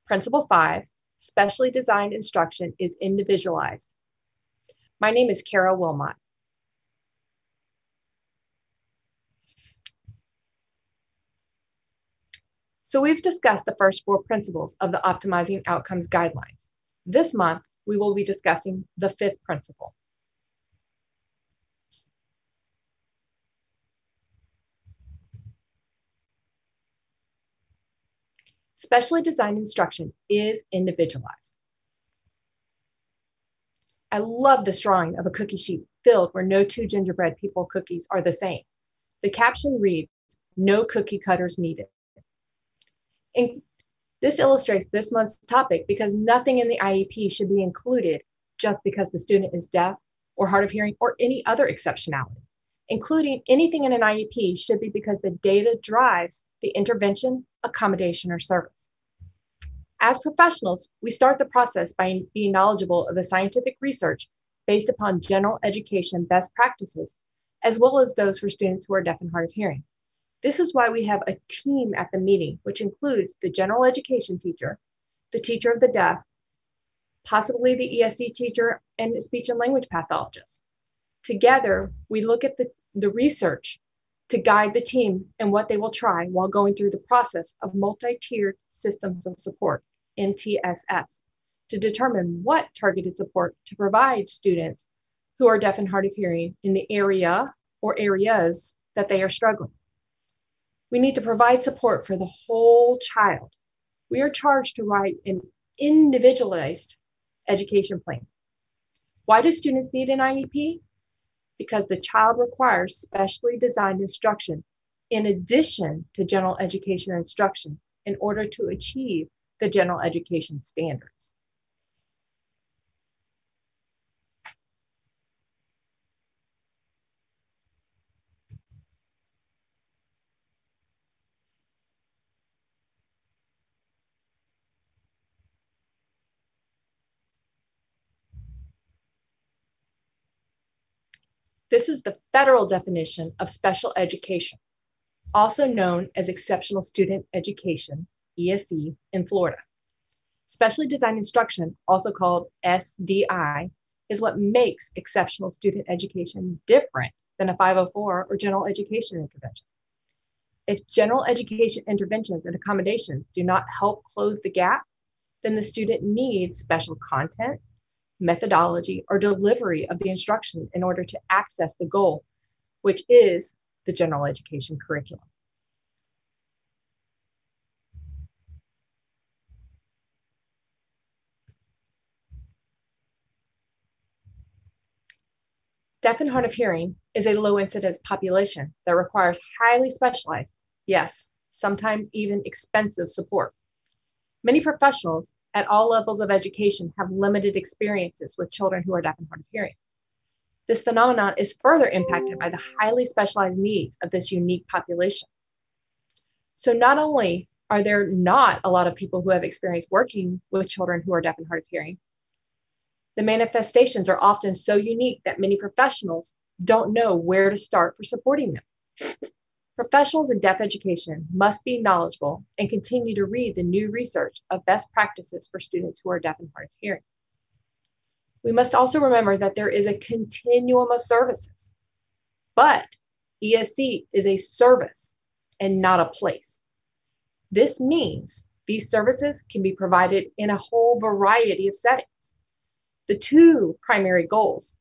Principle 5, specially designed instruction is individualized. My name is Kara Wilmot. So we've discussed the first 4 principles of the Optimizing Outcomes Guidelines. This month, we will be discussing the 5th principle. Specially designed instruction is individualized. I love this drawing of a cookie sheet filled where no 2 gingerbread people cookies are the same. The caption reads, "No cookie cutters needed." And this illustrates this month's topic because nothing in the IEP should be included just because the student is deaf or hard of hearing or any other exceptionality. Including anything in an IEP should be because the data drives the intervention, accommodation, or service. As professionals, we start the process by being knowledgeable of the scientific research based upon general education best practices, as well as those for students who are deaf and hard of hearing. This is why we have a team at the meeting, which includes the general education teacher, the teacher of the deaf, possibly the ESE teacher, and the speech and language pathologist. Together, we look at the research to guide the team and what they will try while going through the process of multi-tiered systems of support, MTSS, to determine what targeted support to provide students who are deaf and hard of hearing in the area or areas that they are struggling. We need to provide support for the whole child. We are charged to write an individualized education plan. Why do students need an IEP? Because the child requires specially designed instruction in addition to general education instruction in order to achieve the general education standards. This is the federal definition of special education, also known as Exceptional Student Education, ESE, in Florida. Specially designed instruction, also called SDI, is what makes exceptional student education different than a 504 or general education intervention. If general education interventions and accommodations do not help close the gap, then the student needs special content, methodology, or delivery of the instruction in order to access the goal, which is the general education curriculum. Deaf and hard of hearing is a low incidence population that requires highly specialized, yes, sometimes even expensive support. Many professionals at all levels of education have limited experiences with children who are deaf and hard of hearing. This phenomenon is further impacted by the highly specialized needs of this unique population. So not only are there not a lot of people who have experience working with children who are deaf and hard of hearing, the manifestations are often so unique that many professionals don't know where to start for supporting them. Professionals in deaf education must be knowledgeable and continue to read the new research of best practices for students who are deaf and hard of hearing. We must also remember that there is a continuum of services, but ESE is a service and not a place. This means these services can be provided in a whole variety of settings. The 2 primary goals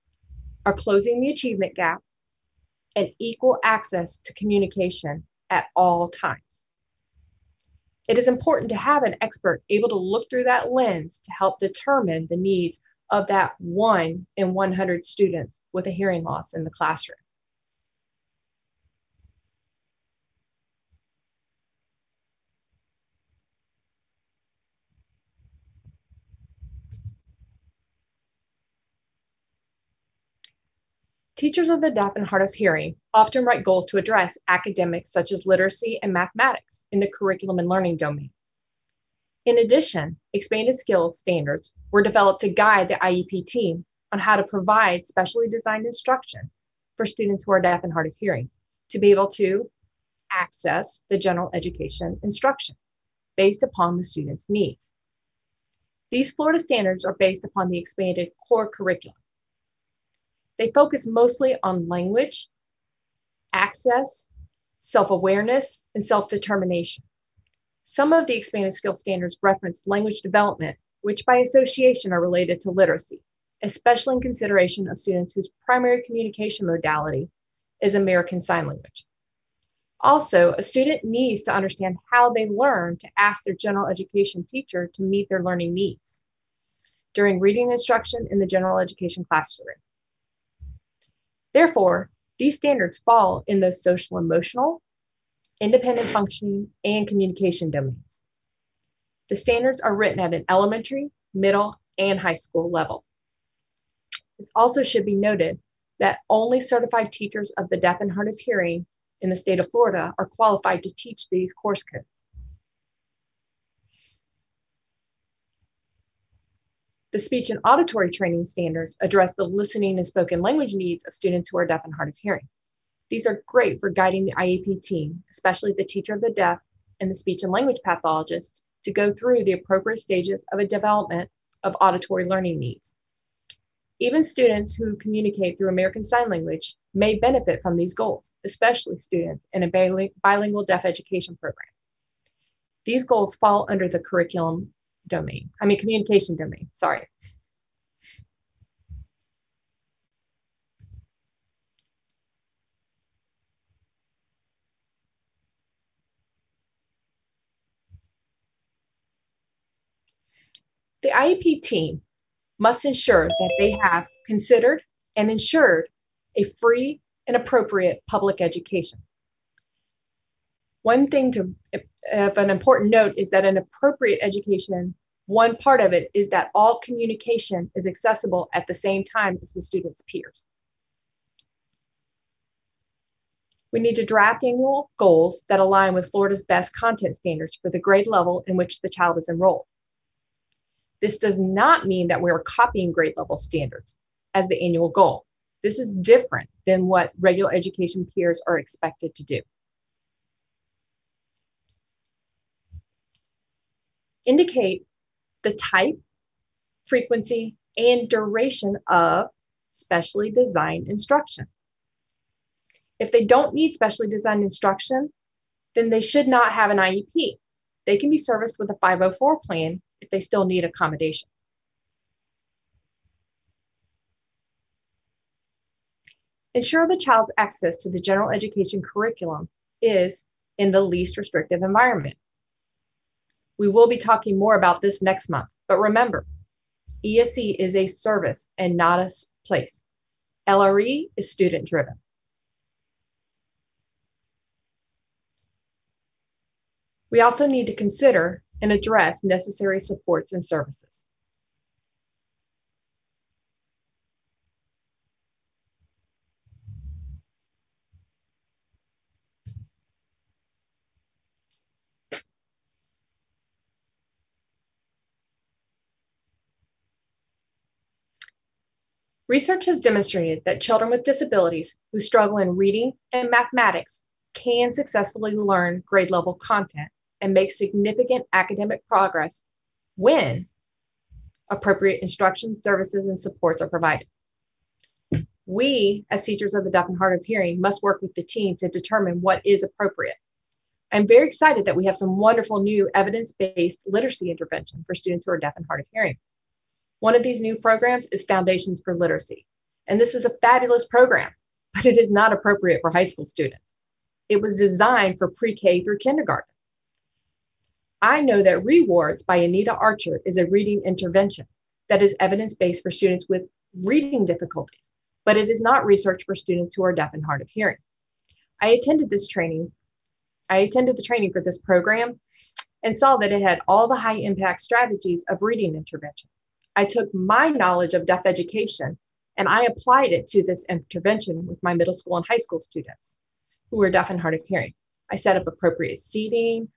are closing the achievement gap and equal access to communication at all times. It is important to have an expert able to look through that lens to help determine the needs of that 1 in 100 students with a hearing loss in the classroom. Teachers of the deaf and hard of hearing often write goals to address academics such as literacy and mathematics in the curriculum and learning domain. In addition, expanded skills standards were developed to guide the IEP team on how to provide specially designed instruction for students who are deaf and hard of hearing to be able to access the general education instruction based upon the student's needs. These Florida standards are based upon the expanded core curriculum. They focus mostly on language, access, self-awareness, and self-determination. Some of the expanded skill standards reference language development, which by association are related to literacy, especially in consideration of students whose primary communication modality is American Sign Language. Also, a student needs to understand how they learn to ask their general education teacher to meet their learning needs during reading instruction in the general education classroom. Therefore, these standards fall in the social emotional, independent functioning, and communication domains. The standards are written at an elementary, middle, and high school level. This also should be noted that only certified teachers of the deaf and hard of hearing in the state of Florida are qualified to teach these course codes. The speech and auditory training standards address the listening and spoken language needs of students who are deaf and hard of hearing. These are great for guiding the IEP team, especially the teacher of the deaf and the speech and language pathologist, to go through the appropriate stages of a development of auditory learning needs. Even students who communicate through American Sign Language may benefit from these goals, especially students in a bilingual deaf education program. These goals fall under the communication domain, sorry. The IEP team must ensure that they have considered and ensured a free and appropriate public education. One thing of an important note is that an appropriate education, one part of it is that all communication is accessible at the same time as the student's peers. We need to draft annual goals that align with Florida's best content standards for the grade level in which the child is enrolled. This does not mean that we're copying grade level standards as the annual goal. This is different than what regular education peers are expected to do. Indicate the type, frequency, and duration of specially designed instruction. If they don't need specially designed instruction, then they should not have an IEP. They can be serviced with a 504 plan if they still need accommodations. Ensure the child's access to the general education curriculum is in the least restrictive environment. We will be talking more about this next month, but remember, ESE is a service and not a place. LRE is student-driven. We also need to consider and address necessary supports and services. Research has demonstrated that children with disabilities who struggle in reading and mathematics can successfully learn grade level content and make significant academic progress when appropriate instruction, services, and supports are provided. We, as teachers of the deaf and hard of hearing, must work with the team to determine what is appropriate. I'm very excited that we have some wonderful new evidence-based literacy intervention for students who are deaf and hard of hearing. One of these new programs is Foundations for Literacy, and this is a fabulous program, but it is not appropriate for high school students. It was designed for pre-K through kindergarten. I know that Rewards by Anita Archer is a reading intervention that is evidence-based for students with reading difficulties, but it is not research for students who are deaf and hard of hearing. I attended the training for this program and saw that it had all the high impact strategies of reading intervention. I took my knowledge of deaf education and I applied it to this intervention with my middle school and high school students who were deaf and hard of hearing. I set up appropriate seating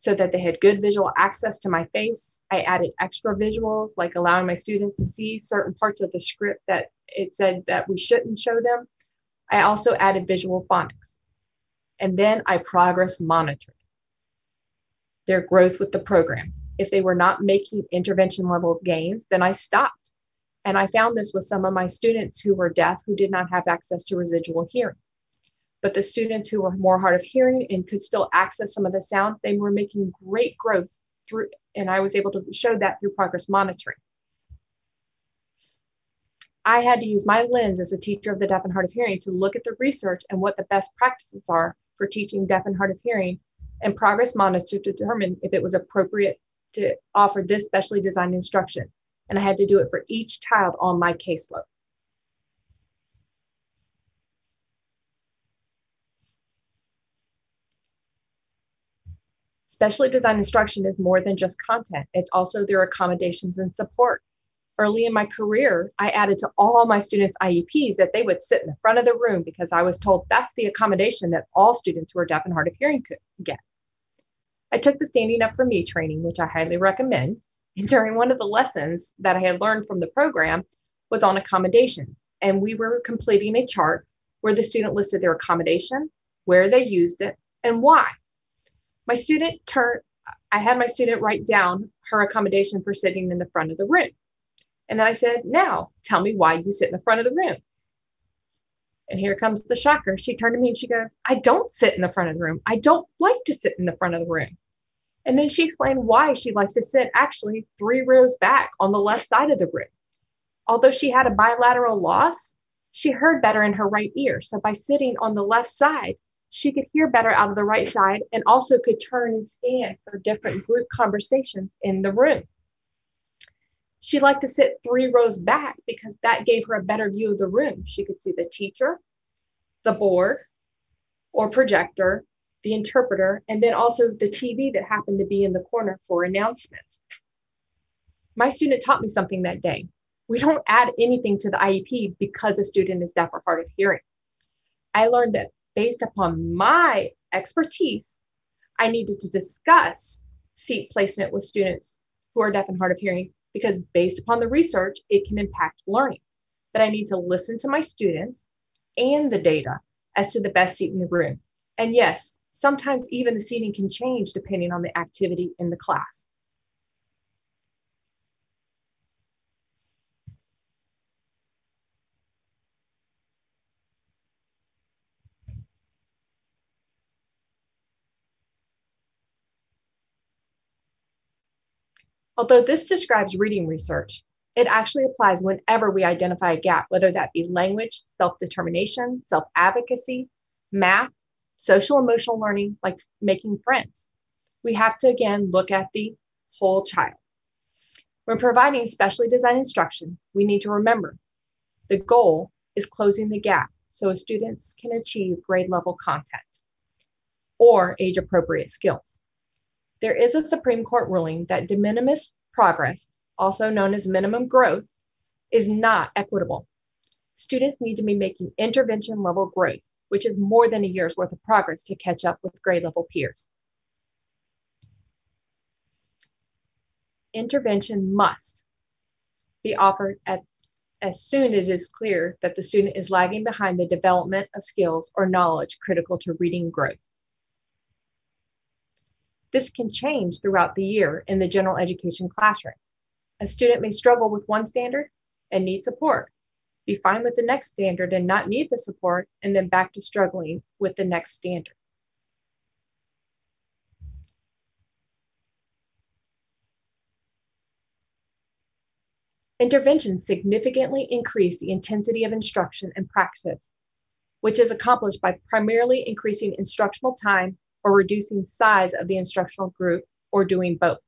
so that they had good visual access to my face. I added extra visuals, like allowing my students to see certain parts of the script that it said that we shouldn't show them. I also added visual phonics. And then I progress monitored their growth with the program. If they were not making intervention level gains, then I stopped. And I found this with some of my students who were deaf, who did not have access to residual hearing. But the students who were more hard of hearing and could still access some of the sound, they were making great growth through, and I was able to show that through progress monitoring. I had to use my lens as a teacher of the deaf and hard of hearing to look at the research and what the best practices are for teaching deaf and hard of hearing, and progress monitor to determine if it was appropriate to offer this specially designed instruction. And I had to do it for each child on my caseload. Specially designed instruction is more than just content. It's also their accommodations and support. Early in my career, I added to all my students' IEPs that they would sit in the front of the room because I was told that's the accommodation that all students who are deaf and hard of hearing could get. I took the Standing Up for Me training, which I highly recommend. And during one of the lessons that I had learned from the program was on accommodation. And we were completing a chart where the student listed their accommodation, where they used it, and why. I had my student write down her accommodation for sitting in the front of the room. And then I said, now tell me why you sit in the front of the room. And here comes the shocker. She turned to me and she goes, I don't sit in the front of the room. I don't like to sit in the front of the room. And then she explained why she likes to sit actually 3 rows back on the left side of the room. Although she had a bilateral loss, she heard better in her right ear. So by sitting on the left side, she could hear better out of the right side and also could turn and stand for different group conversations in the room. She liked to sit 3 rows back because that gave her a better view of the room. She could see the teacher, the board or projector, the interpreter, and then also the TV that happened to be in the corner for announcements. My student taught me something that day. We don't add anything to the IEP because a student is deaf or hard of hearing. I learned that based upon my expertise, I needed to discuss seat placement with students who are deaf and hard of hearing because based upon the research, it can impact learning. But I need to listen to my students and the data as to the best seat in the room. And yes, sometimes even the seating can change depending on the activity in the class. Although this describes reading research, it actually applies whenever we identify a gap, whether that be language, self-determination, self-advocacy, math, social emotional learning, like making friends. We have to, again, look at the whole child. When providing specially designed instruction, we need to remember the goal is closing the gap so students can achieve grade level content or age appropriate skills. There is a Supreme Court ruling that de minimis progress, also known as minimum growth, is not equitable. Students need to be making intervention level growth, which is more than a year's worth of progress to catch up with grade level peers. Intervention must be offered as soon as it is clear that the student is lagging behind the development of skills or knowledge critical to reading growth. This can change throughout the year in the general education classroom. A student may struggle with one standard and need support, be fine with the next standard and not need the support, and then back to struggling with the next standard. Interventions significantly increase the intensity of instruction and practice, which is accomplished by primarily increasing instructional time or reducing size of the instructional group, or doing both.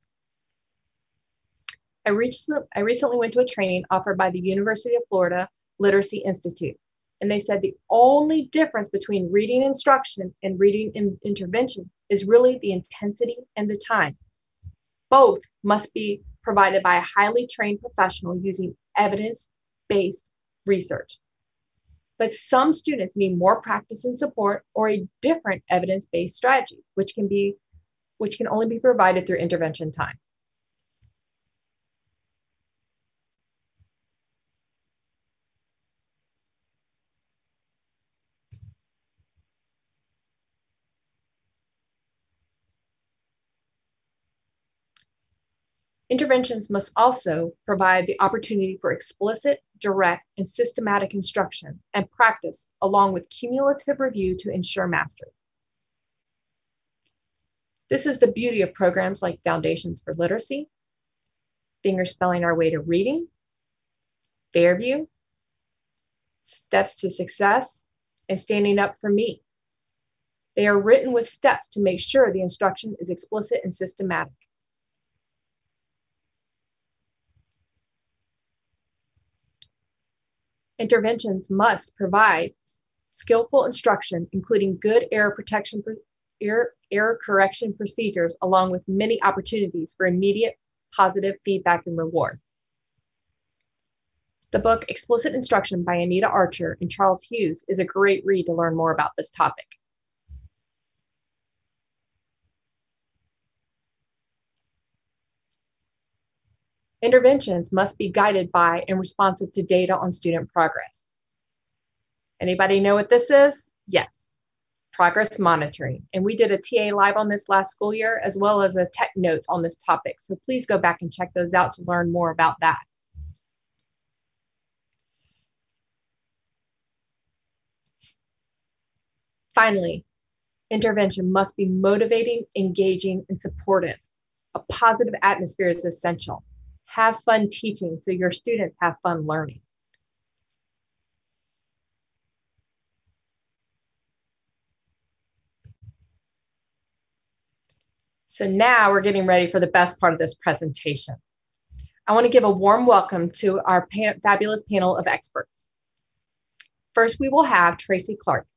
I recently went to a training offered by the University of Florida Literacy Institute, and they said the only difference between reading instruction and reading intervention is really the intensity and the time. Both must be provided by a highly trained professional using evidence-based research. But some students need more practice and support or a different evidence-based strategy, which can only be provided through intervention time. Interventions must also provide the opportunity for explicit, direct, and systematic instruction and practice, along with cumulative review to ensure mastery. This is the beauty of programs like Foundations for Literacy, Fingerspelling Our Way to Reading, Fairview, Steps to Success, and Standing Up for Me. They are written with steps to make sure the instruction is explicit and systematic. Interventions must provide skillful instruction, including good error correction procedures, along with many opportunities for immediate positive feedback and reward. The book Explicit Instruction by Anita Archer and Charles Hughes is a great read to learn more about this topic. Interventions must be guided by and responsive to data on student progress. Anybody know what this is? Yes, progress monitoring. And we did a TA Live on this last school year, as well as a tech notes on this topic. So please go back and check those out to learn more about that. Finally, intervention must be motivating, engaging, and supportive. A positive atmosphere is essential. Have fun teaching so your students have fun learning. So now we're getting ready for the best part of this presentation. I want to give a warm welcome to our fabulous panel of experts. First, we will have Tracy Clark,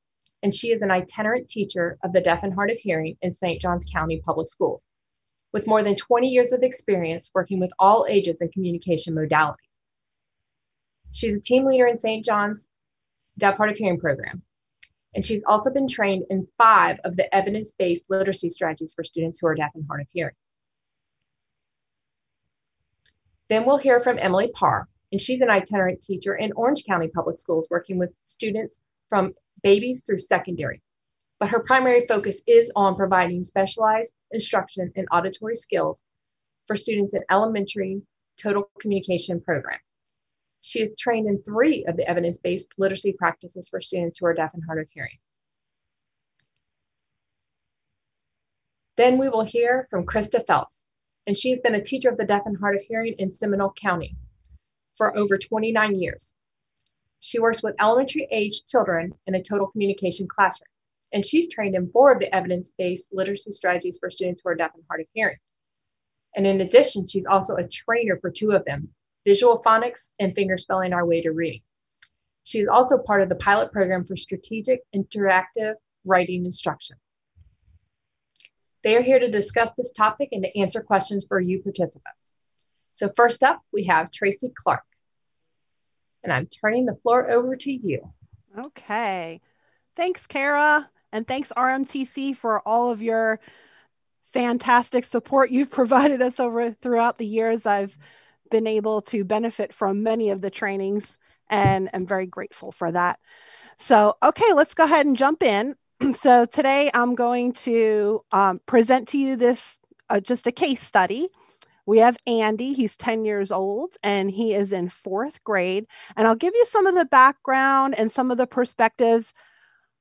and she is an itinerant teacher of the deaf and hard of hearing in St. Johns County Public Schools, with more than 20 years of experience working with all ages and communication modalities. She's a team leader in St. John's Deaf Hard of Hearing program, and she's also been trained in 5 of the evidence-based literacy strategies for students who are deaf and hard of hearing. Then we'll hear from Emily Parr, and she's an itinerant teacher in Orange County Public Schools working with students from babies through secondary. But her primary focus is on providing specialized instruction in auditory skills for students in elementary total communication program. She is trained in 3 of the evidence-based literacy practices for students who are deaf and hard of hearing. Then we will hear from Krista Phelps, and she's been a teacher of the deaf and hard of hearing in Seminole County for over 29 years. She works with elementary age children in a total communication classroom, and she's trained in 4 of the evidence-based literacy strategies for students who are deaf and hard of hearing. And in addition, she's also a trainer for 2 of them, Visual Phonics and Fingerspelling Our Way to Reading. She is also part of the pilot program for strategic interactive writing instruction. They are here to discuss this topic and to answer questions for you participants. So first up, we have Tracy Clark. And I'm turning the floor over to you. Okay. Thanks, Kara. And thanks, RMTC, for all of your fantastic support you've provided us throughout the years. I've been able to benefit from many of the trainings, and I'm very grateful for that. So, okay, let's go ahead and jump in. So today I'm going to present to you this, just a case study. We have Andy, he's 10 years old, and he is in 4th grade. And I'll give you some of the background and some of the perspectives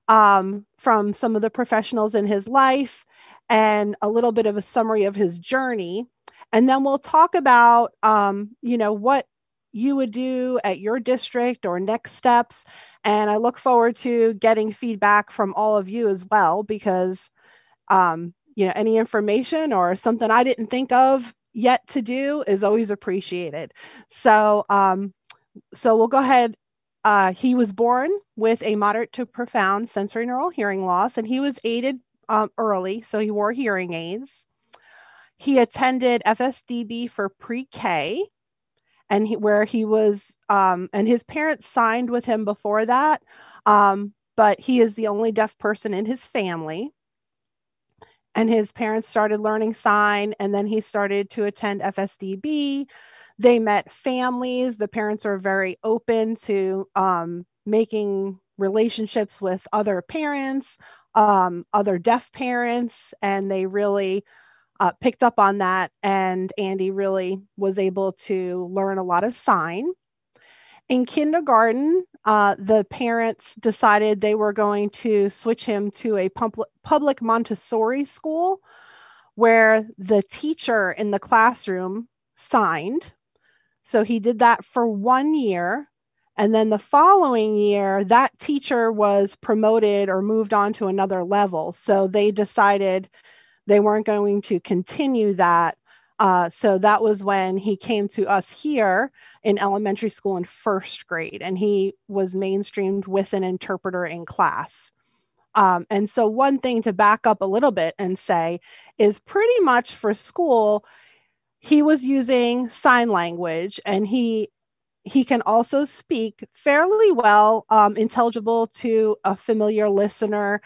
from some of the professionals in his life and a little bit of a summary of his journey. And then we'll talk about, what you would do at your district or next steps. And I look forward to getting feedback from all of you as well, because, any information or something I didn't think of yet to do is always appreciated. So, so we'll go ahead. He was born with a moderate to profound sensorineural hearing loss, and he was aided early, so he wore hearing aids. He attended FSDB for pre-K, and where he was, and his parents signed with him before that, but he is the only deaf person in his family. And his parents started learning sign, and then he started to attend FSDB. They met families. The parents are very open to making relationships with other parents, other deaf parents, and they really picked up on that, and Andy really was able to learn a lot of sign. In kindergarten, the parents decided they were going to switch him to a public Montessori school where the teacher in the classroom signed. So he did that for 1 year. And then the following year, that teacher was promoted or moved on to another level. So they decided they weren't going to continue that. So that was when he came to us here in elementary school in first grade, and he was mainstreamed with an interpreter in class. And so one thing to back up a little bit and say is pretty much for school, he was using sign language, and he can also speak fairly well, intelligible to a familiar listener.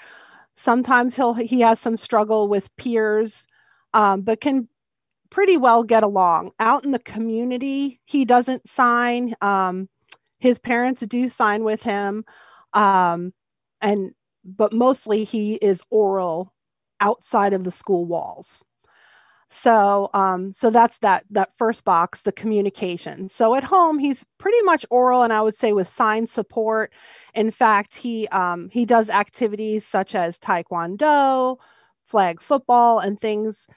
Sometimes he has some struggle with peers, but can pretty well get along. Out in the community, he doesn't sign. His parents do sign with him, but mostly he is oral outside of the school walls. So that's that first box, the communication. So at home, he's pretty much oral, and I would say with sign support. In fact, he does activities such as taekwondo, flag football, and things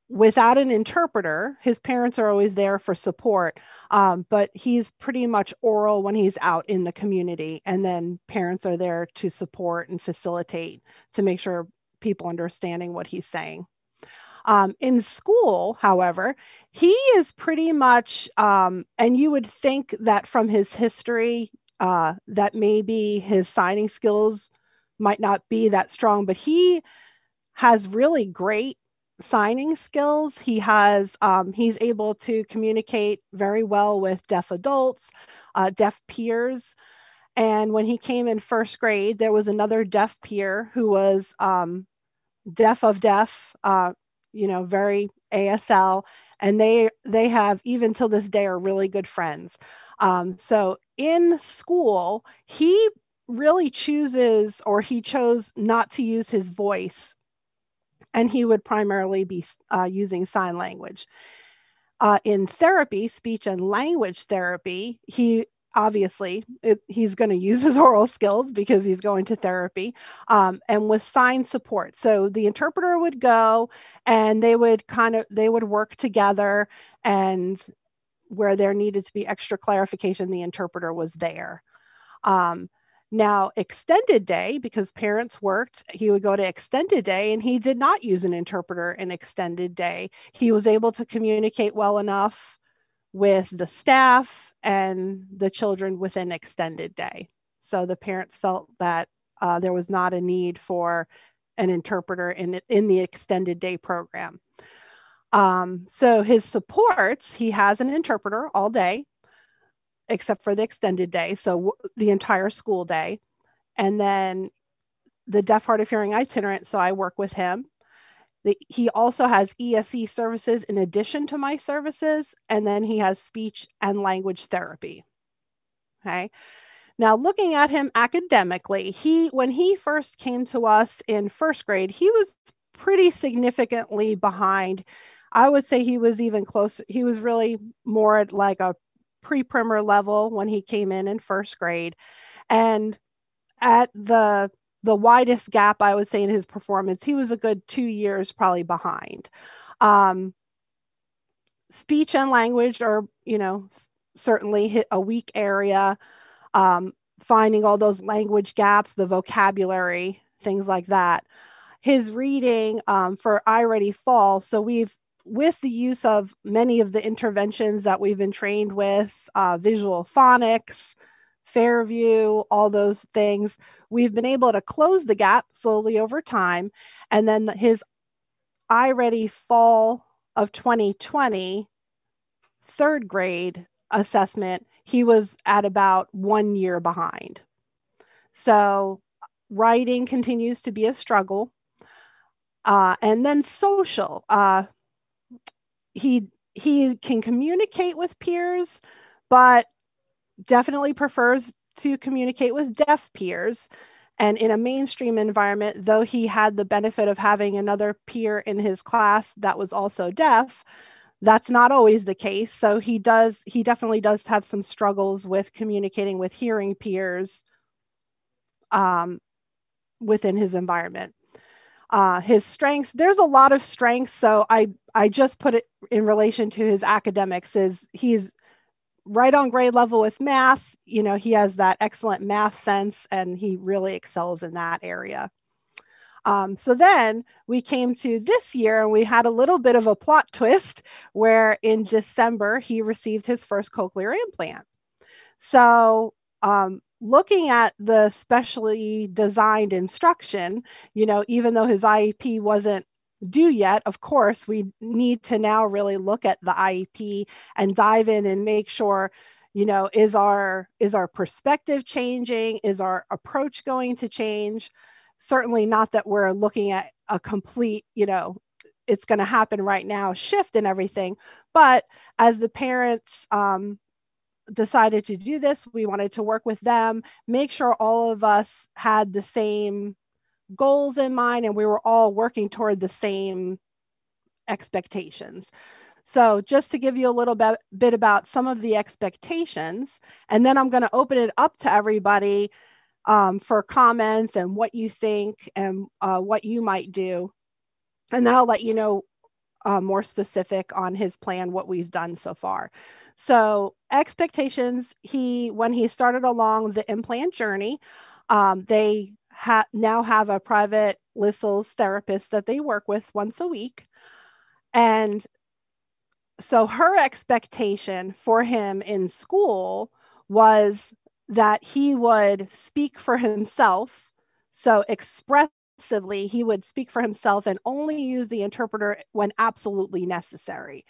without an interpreter. His parents are always there for support, but he's pretty much oral when he's out in the community, and then parents are there to support and facilitate to make sure people understanding what he's saying. In school, however, he is pretty much, and you would think that from his history, that maybe his signing skills might not be that strong, but he has really great signing skills. He's able to communicate very well with deaf adults, deaf peers. And when he came in first grade, there was another deaf peer who was deaf of deaf, very ASL, and they have, even till this day, are really good friends. So in school, he really he chose not to use his voice, and he would primarily be using sign language. In therapy, speech and language therapy, he's going to use his oral skills because he's going to therapy, and with sign support. So the interpreter would go, and they would work together, and where there needed to be extra clarification, the interpreter was there. Now, extended day, because parents worked, he would go to extended day, and he did not use an interpreter in extended day. He was able to communicate well enough with the staff and the children within extended day. So the parents felt that there was not a need for an interpreter in the extended day program. So his supports, he has an interpreter all day, except for the extended day, so the entire school day. And then the deaf, hard of hearing itinerant, so I work with him. He also has ESE services in addition to my services, and then he has speech and language therapy. Okay. Now, looking at him academically, when he first came to us in first grade, he was pretty significantly behind. I would say he was even closer. He was really more at like a pre-primer level when he came in first grade. And at the widest gap, I would say, in his performance, he was a good 2 years probably behind. Speech and language are, certainly a weak area. Finding all those language gaps, the vocabulary, things like that. His reading for iReady Fall. So with the use of many of the interventions that we've been trained with, visual phonics, Fairview, all those things, we've been able to close the gap slowly over time. And then his iReady Fall of 2020 third grade assessment, he was at about 1 year behind. So writing continues to be a struggle. And then social, he can communicate with peers, but definitely prefers to communicate with deaf peers. And in a mainstream environment, though he had the benefit of having another peer in his class that was also deaf, that's not always the case. So he definitely does have some struggles with communicating with hearing peers within his environment. His strengths, there's a lot of strengths. So I just put it in relation to his academics. He's right on grade level with math. He has that excellent math sense, and he really excels in that area. So then we came to this year, and we had a little bit of a plot twist where in December he received his first cochlear implant. So looking at the specially designed instruction, even though his IEP wasn't due yet, of course, we need to now really look at the IEP and dive in and make sure, is our perspective changing? Is our approach going to change? Certainly not that we're looking at a complete, it's going to happen right now shift and everything. But as the parents decided to do this, we wanted to work with them, make sure all of us had the same goals in mind, and we were all working toward the same expectations. So just to give you a little bit about some of the expectations, and then I'm going to open it up to everybody for comments and what you think and what you might do. And then I'll let you know more specific on his plan, what we've done so far. So expectations, when he started along the implant journey, they now have a private Lissel's therapist that they work with once a week. And so her expectation for him in school was that he would speak for himself. So expressively, he would speak for himself and only use the interpreter when absolutely necessary.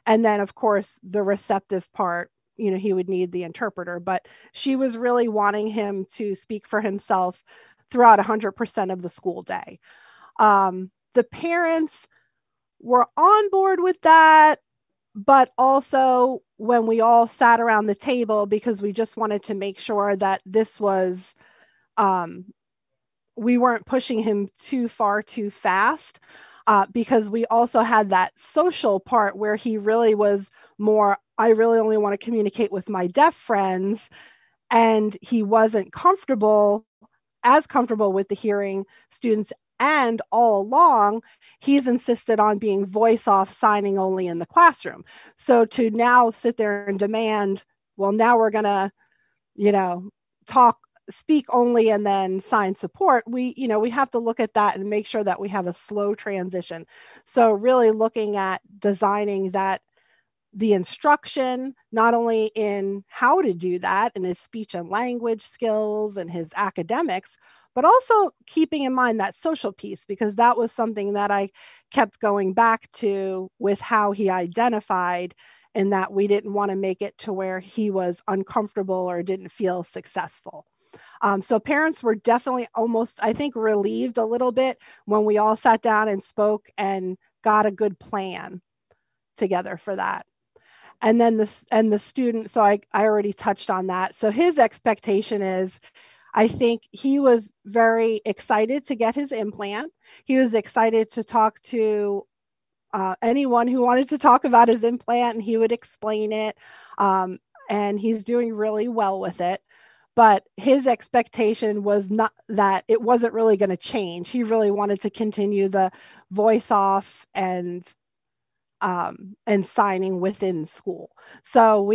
And then, of course, the receptive part, he would need the interpreter. But she was really wanting him to speak for himself throughout 100% of the school day. The parents were on board with that, but also when we all sat around the table, because we just wanted to make sure that this was, we weren't pushing him too far too fast, because we also had that social part where he really was more, I really only want to communicate with my deaf friends, and he wasn't as comfortable with the hearing students. And all along, he's insisted on being voice off, signing only in the classroom. So to now sit there and demand, well, now we're going to, speak only and then sign support, we have to look at that and make sure that we have a slow transition. So really looking at designing that, the instruction, not only in how to do that and his speech and language skills and his academics, but also keeping in mind that social piece, because that was something that I kept going back to with how he identified, and that we didn't want to make it to where he was uncomfortable or didn't feel successful. So parents were definitely almost, I think, relieved a little bit when we all sat down and spoke and got a good plan together for that. And then the student, so I already touched on that. So his expectation is, I think he was very excited to get his implant. He was excited to talk to anyone who wanted to talk about his implant, and he would explain it. And he's doing really well with it. But his expectation was not that it wasn't really going to change. He really wanted to continue the voice off and signing within school. So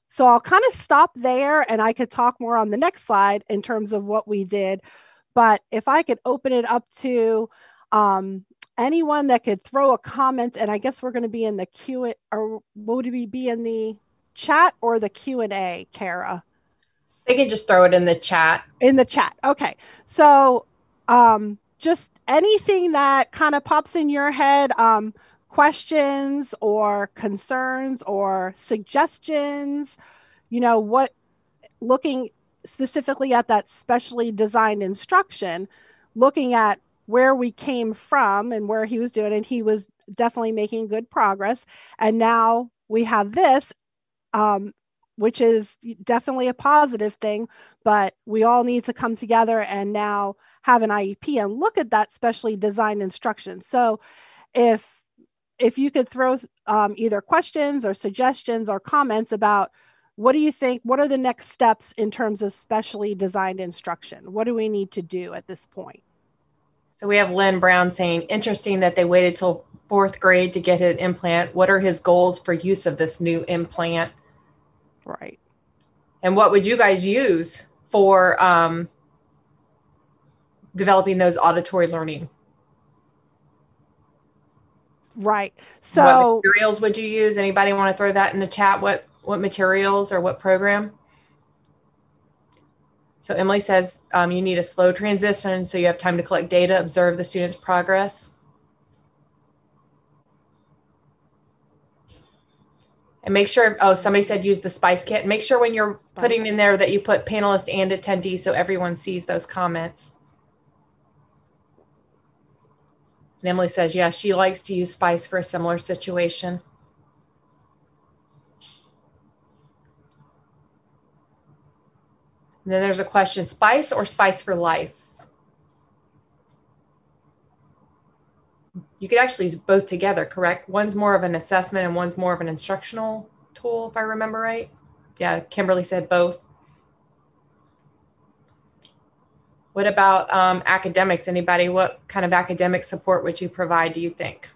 so I'll kind of stop there, and I could talk more on the next slide in terms of what we did. But if I could open it up to anyone that could throw a comment, and I guess we're going to be in the Q, or would we be in the chat or the Q&A, Kara? They can just throw it in the chat. In the chat. Okay. So just anything that kind of pops in your head, questions or concerns or suggestions, looking specifically at that specially designed instruction, looking at where we came from and where he was doing, and he was definitely making good progress. And now we have this. which is definitely a positive thing, but we all need to come together and now have an IEP and look at that specially designed instruction. So if you could throw either questions or suggestions or comments about what do you think, what are the next steps in terms of specially designed instruction? What do we need to do at this point? So we have Lynn Brown saying, interesting that they waited till 4th grade to get an implant. What are his goals for use of this new implant? Right. And what would you guys use for developing those auditory learning? Right. So what materials would you use? Anybody want to throw that in the chat? What materials or what program? So Emily says you need a slow transition so you have time to collect data, observe the student's progress. And make sure, oh, somebody said use the Spice Kit. Make sure when you're putting in there that you put panelist and attendee so everyone sees those comments. And Emily says, yeah, she likes to use Spice for a similar situation. And then there's a question, Spice or Spice for Life? You could actually use both together, correct? One's more of an assessment and one's more of an instructional tool, if I remember right. Yeah, Kimberly said both. What about academics? Anybody, what kind of academic support would you provide, do you think?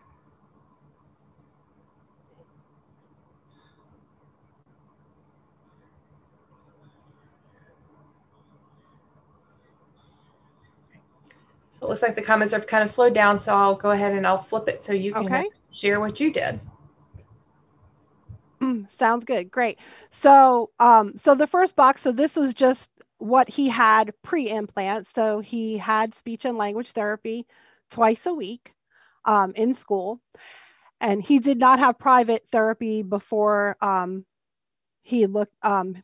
So it looks like the comments have kind of slowed down, so I'll go ahead and I'll flip it so you can share what you did. Sounds good. Great. So, so the first box, so this was just what he had pre-implant. So he had speech and language therapy twice a week in school, and he did not have private therapy before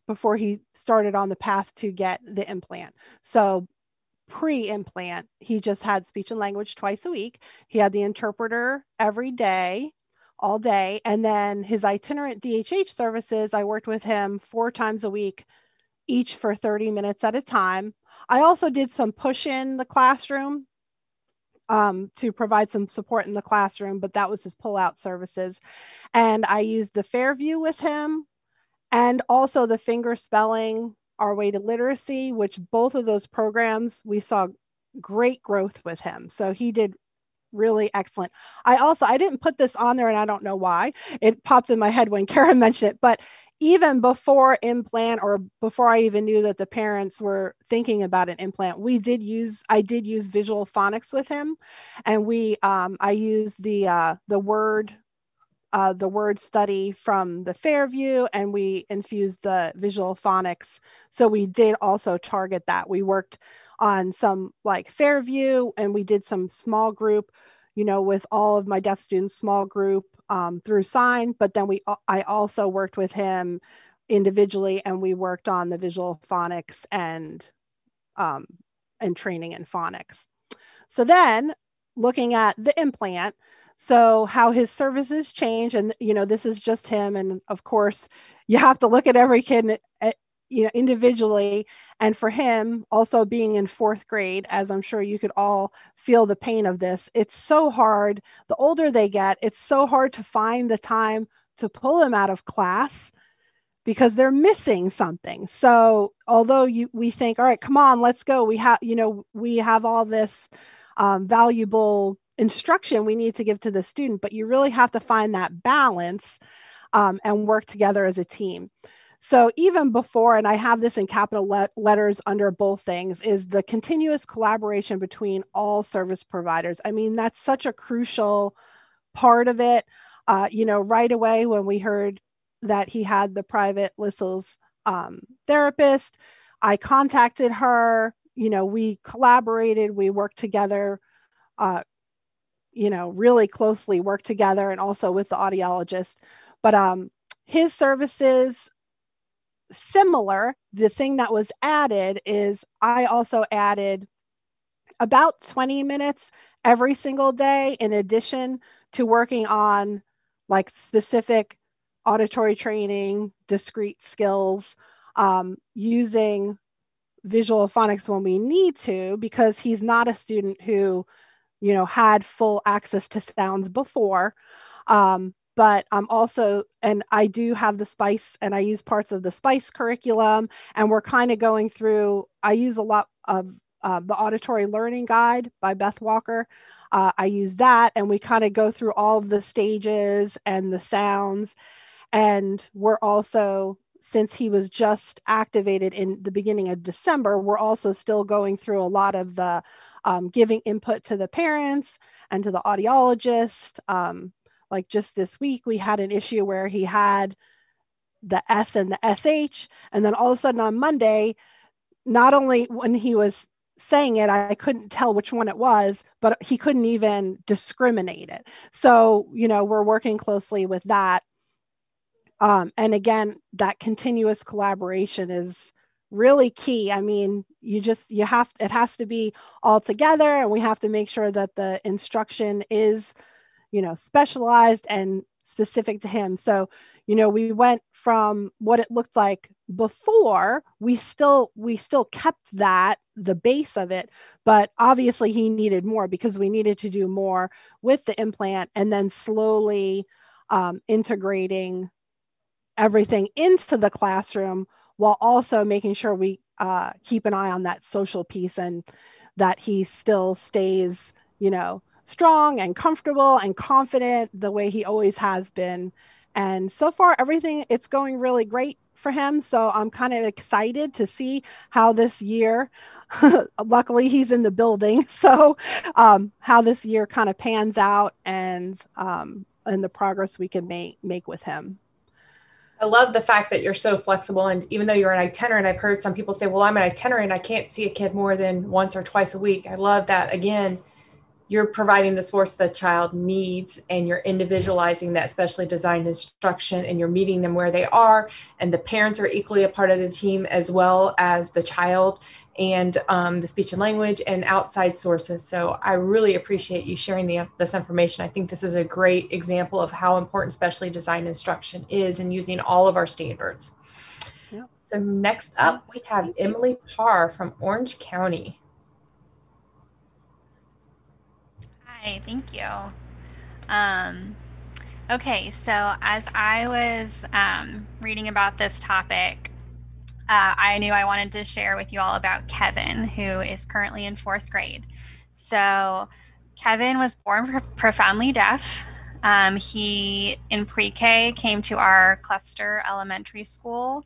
before he started on the path to get the implant. So pre-implant, he just had speech and language twice a week. He had the interpreter every day, all day. And then his itinerant DHH services, I worked with him 4 times a week, each for 30 minutes at a time. I also did some push in the classroom to provide some support in the classroom, but that was his pull-out services. And I used the Fairview with him and also the finger spelling, Our Way to Literacy, which both of those programs, we saw great growth with him. So he did really excellent. I didn't put this on there and I don't know why. It popped in my head when Karen mentioned it, but even before implant or before I even knew that the parents were thinking about an implant, I did use visual phonics with him. And I used the word study from the Fairview, and we infused the visual phonics. So we did also target that. We worked on some like Fairview, and we did some small group, with all of my deaf students, small group through Sign. But then I also worked with him individually, and we worked on the visual phonics and training in phonics. So then looking at the implant, so how his services change, and this is just him, and of course you have to look at every kid individually. And for him, also being in 4th grade, as I'm sure you could all feel the pain of this, it's so hard. The older they get, it's so hard to find the time to pull them out of class because they're missing something. So although we think, all right, come on, let's go, we have all this valuable instruction we need to give to the student, but you really have to find that balance and work together as a team. So even before, and I have this in capital letters under both things, is the continuous collaboration between all service providers. I mean, that's such a crucial part of it. Right away when we heard that he had the private Lissel's therapist, I contacted her, we collaborated, we worked together, really closely worked together, and also with the audiologist. But his services, similar. The thing that was added is I also added about 20 minutes every single day, in addition to working on like specific auditory training, discrete skills, using visual phonics when we need to, because he's not a student who, you know, had full access to sounds before. But I'm also, and I do have the SPICE, and I use parts of the SPICE curriculum, and we're kind of going through, I use a lot of the Auditory Learning Guide by Beth Walker. I use that, and we kind of go through all of the stages and the sounds. And we're also, since he was just activated in the beginning of December, we're also still going through a lot of the giving input to the parents and to the audiologist. Like just this week, we had an issue where he had the S and the SH. And then all of a sudden on Monday, not only when he was saying it, I couldn't tell which one it was, but he couldn't even discriminate it. So, you know, we're working closely with that. And again, that continuous collaboration is really key. I mean, it has to be all together, and we have to make sure that the instruction is, you know, specialized and specific to him. So, you know, we went from what it looked like before, we still kept that, the base of it, but obviously he needed more, because we needed to do more with the implant, and then slowly integrating everything into the classroom, while also making sure we keep an eye on that social piece, and that he still stays, you know, strong and comfortable and confident the way he always has been. And so far, everything, it's going really great for him. So I'm kind of excited to see how this year, luckily he's in the building, so how this year kind of pans out, and the progress we can make with him. I love the fact that you're so flexible. And even though you're an itinerant, I've heard some people say, well, I'm an itinerant, I can't see a kid more than once or twice a week. I love that. Again, you're providing the sports the child needs, and you're individualizing that specially designed instruction, and you're meeting them where they are. And the parents are equally a part of the team, as well as the child and the speech and language and outside sources. So I really appreciate you sharing this information. I think this is a great example of how important specially designed instruction is, and using all of our standards. Yep. So next up, we have Emily Parr from Orange County. Hi, thank you. Okay, so as I was reading about this topic, I knew I wanted to share with you all about Kevin, who is currently in 4th grade. So Kevin was born profoundly deaf. He, in pre-K, came to our cluster elementary school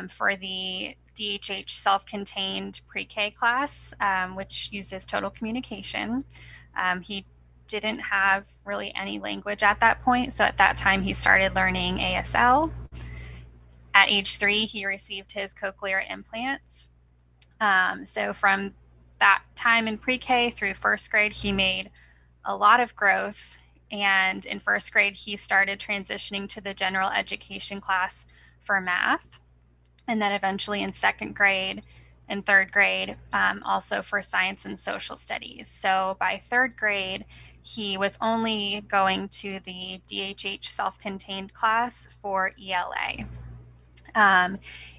for the DHH self-contained pre-K class, which uses total communication. He didn't have really any language at that point. So at that time, he started learning ASL. At age 3, he received his cochlear implants. So from that time in pre-K through 1st grade, he made a lot of growth. And in 1st grade, he started transitioning to the general education class for math. And then eventually in 2nd grade and 3rd grade, also for science and social studies. So by 3rd grade, he was only going to the DHH self-contained class for ELA.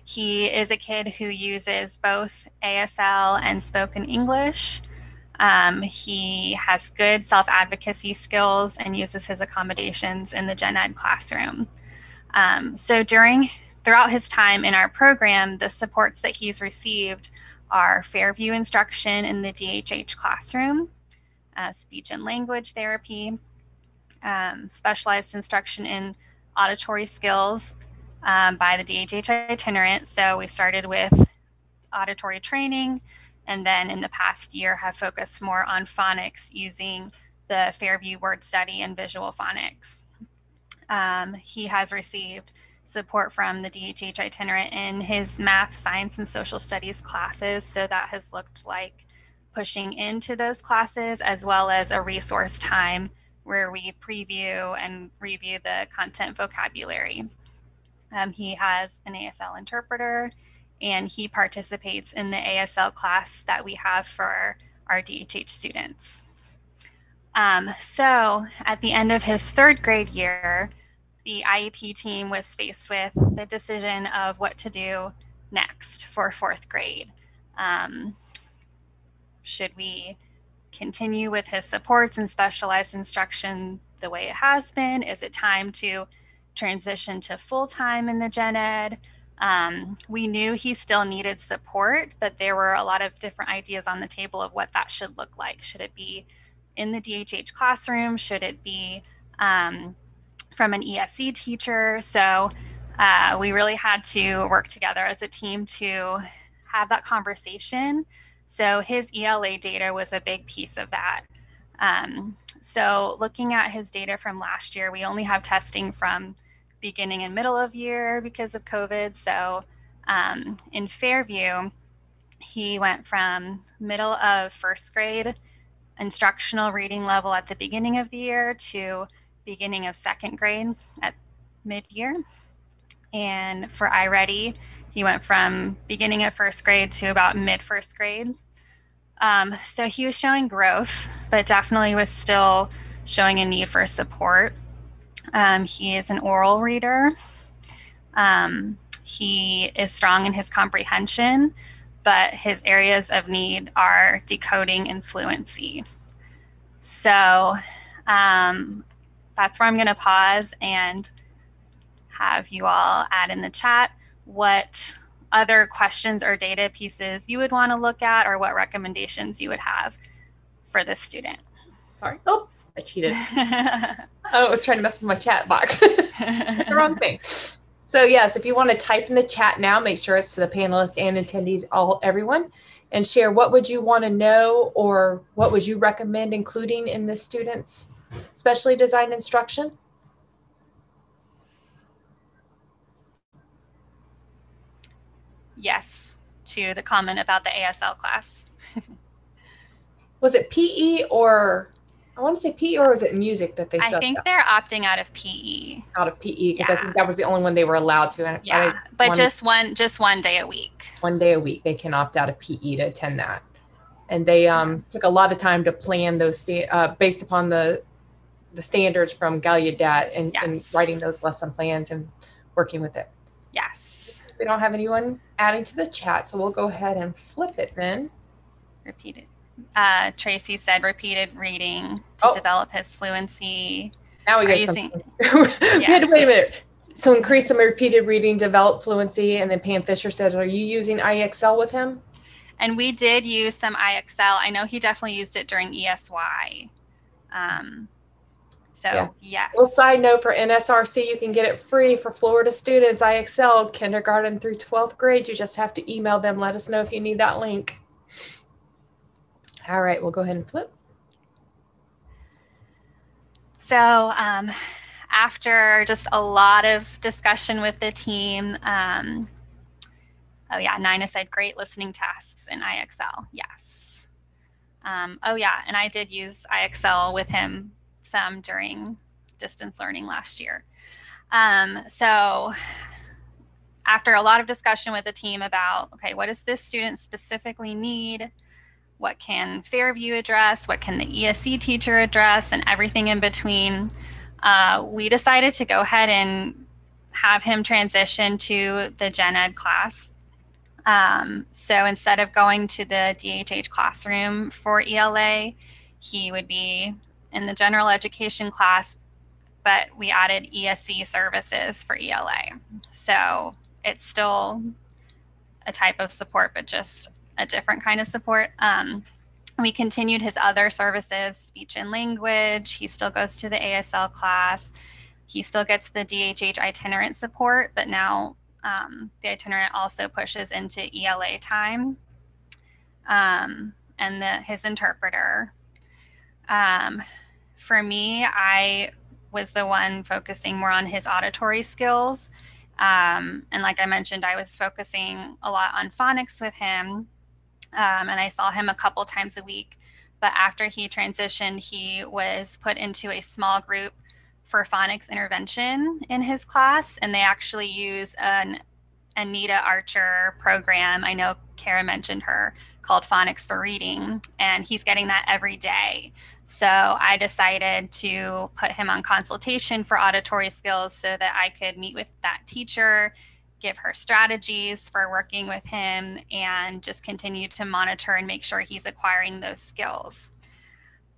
He is a kid who uses both ASL and spoken English. He has good self-advocacy skills and uses his accommodations in the gen ed classroom. So throughout his time in our program, the supports that he's received are Fairview instruction in the DHH classroom, speech and language therapy, specialized instruction in auditory skills by the DHH itinerant. So we started with auditory training, and then in the past year have focused more on phonics using the Fairview word study and visual phonics. He has received support from the DHH itinerant in his math, science, and social studies classes. So that has looked like pushing into those classes, as well as a resource time where we preview and review the content vocabulary. He has an ASL interpreter, and he participates in the ASL class that we have for our DHH students. So at the end of his 3rd grade year, the IEP team was faced with the decision of what to do next for fourth grade. Should we continue with his supports and specialized instruction the way it has been? Is it time to transition to full-time in the gen ed? We knew he still needed support, but there were a lot of different ideas on the table of what that should look like. Should it be in the DHH classroom? Should it be from an ESE teacher? So we really had to work together as a team to have that conversation. So his ELA data was a big piece of that. So looking at his data from last year, we only have testing from beginning and middle of year because of COVID. So in Fairview, he went from middle of first grade instructional reading level at the beginning of the year to beginning of second grade at mid-year. And for iReady, he went from beginning of first grade to about mid-first grade. So he was showing growth, but definitely was still showing a need for support. He is an oral reader. He is strong in his comprehension, but his areas of need are decoding and fluency. So that's where I'm going to pause and have you all add in the chat what other questions or data pieces you would want to look at, or what recommendations you would have for this student. Sorry. Oh, I cheated. I was trying to mess with my chat box. The wrong thing. So yes, if you want to type in the chat now, make sure it's to the panelists and attendees, everyone, and share what would you want to know or what would you recommend including in the student's specially designed instruction. Yes, to the comment about the ASL class. Was it PE or, I want to say PE, or was it music that they subbed? I think they're opting out of PE. Out of PE, because I think that was the only one they were allowed to. And yeah, but just one day a week. 1 day a week, they can opt out of PE to attend that. And they took a lot of time to plan those based upon the standards from Gallaudet and writing those lesson plans and working with it. Yes. We don't have anyone adding to the chat, so we'll go ahead and flip it then. Repeated. Tracy said repeated reading to develop his fluency. Now we got something. We had to wait a minute. So increase some repeated reading, develop fluency, and then Pam Fisher says, are you using IXL with him? And we did use some IXL. I know he definitely used it during ESY. Yes. Well, side note for NSRC, you can get it free for Florida students, IXL, kindergarten through 12th grade. You just have to email them. Let us know if you need that link. All right, we'll go ahead and flip. So after just a lot of discussion with the team, Nina said great listening tasks in IXL. Yes. And I did use IXL with him some during distance learning last year. So after a lot of discussion with the team about, okay, what does this student specifically need? What can Fairview address? What can the ESE teacher address? And everything in between, we decided to go ahead and have him transition to the gen ed class. So instead of going to the DHH classroom for ELA, he would be in the general education class, but we added ESE services for ELA. So it's still a type of support, but just a different kind of support. We continued his other services, speech and language. He still goes to the ASL class. He still gets the DHH itinerant support, but now the itinerant also pushes into ELA time and his interpreter. For me, I was the one focusing more on his auditory skills. And like I mentioned, I was focusing a lot on phonics with him. And I saw him a couple times a week. But after he transitioned, he was put into a small group for phonics intervention in his class. And they actually use an Anita Archer program. I know Kara mentioned her, called Phonics for Reading. And he's getting that every day. So I decided to put him on consultation for auditory skills so that I could meet with that teacher, give her strategies for working with him, and just continue to monitor and make sure he's acquiring those skills.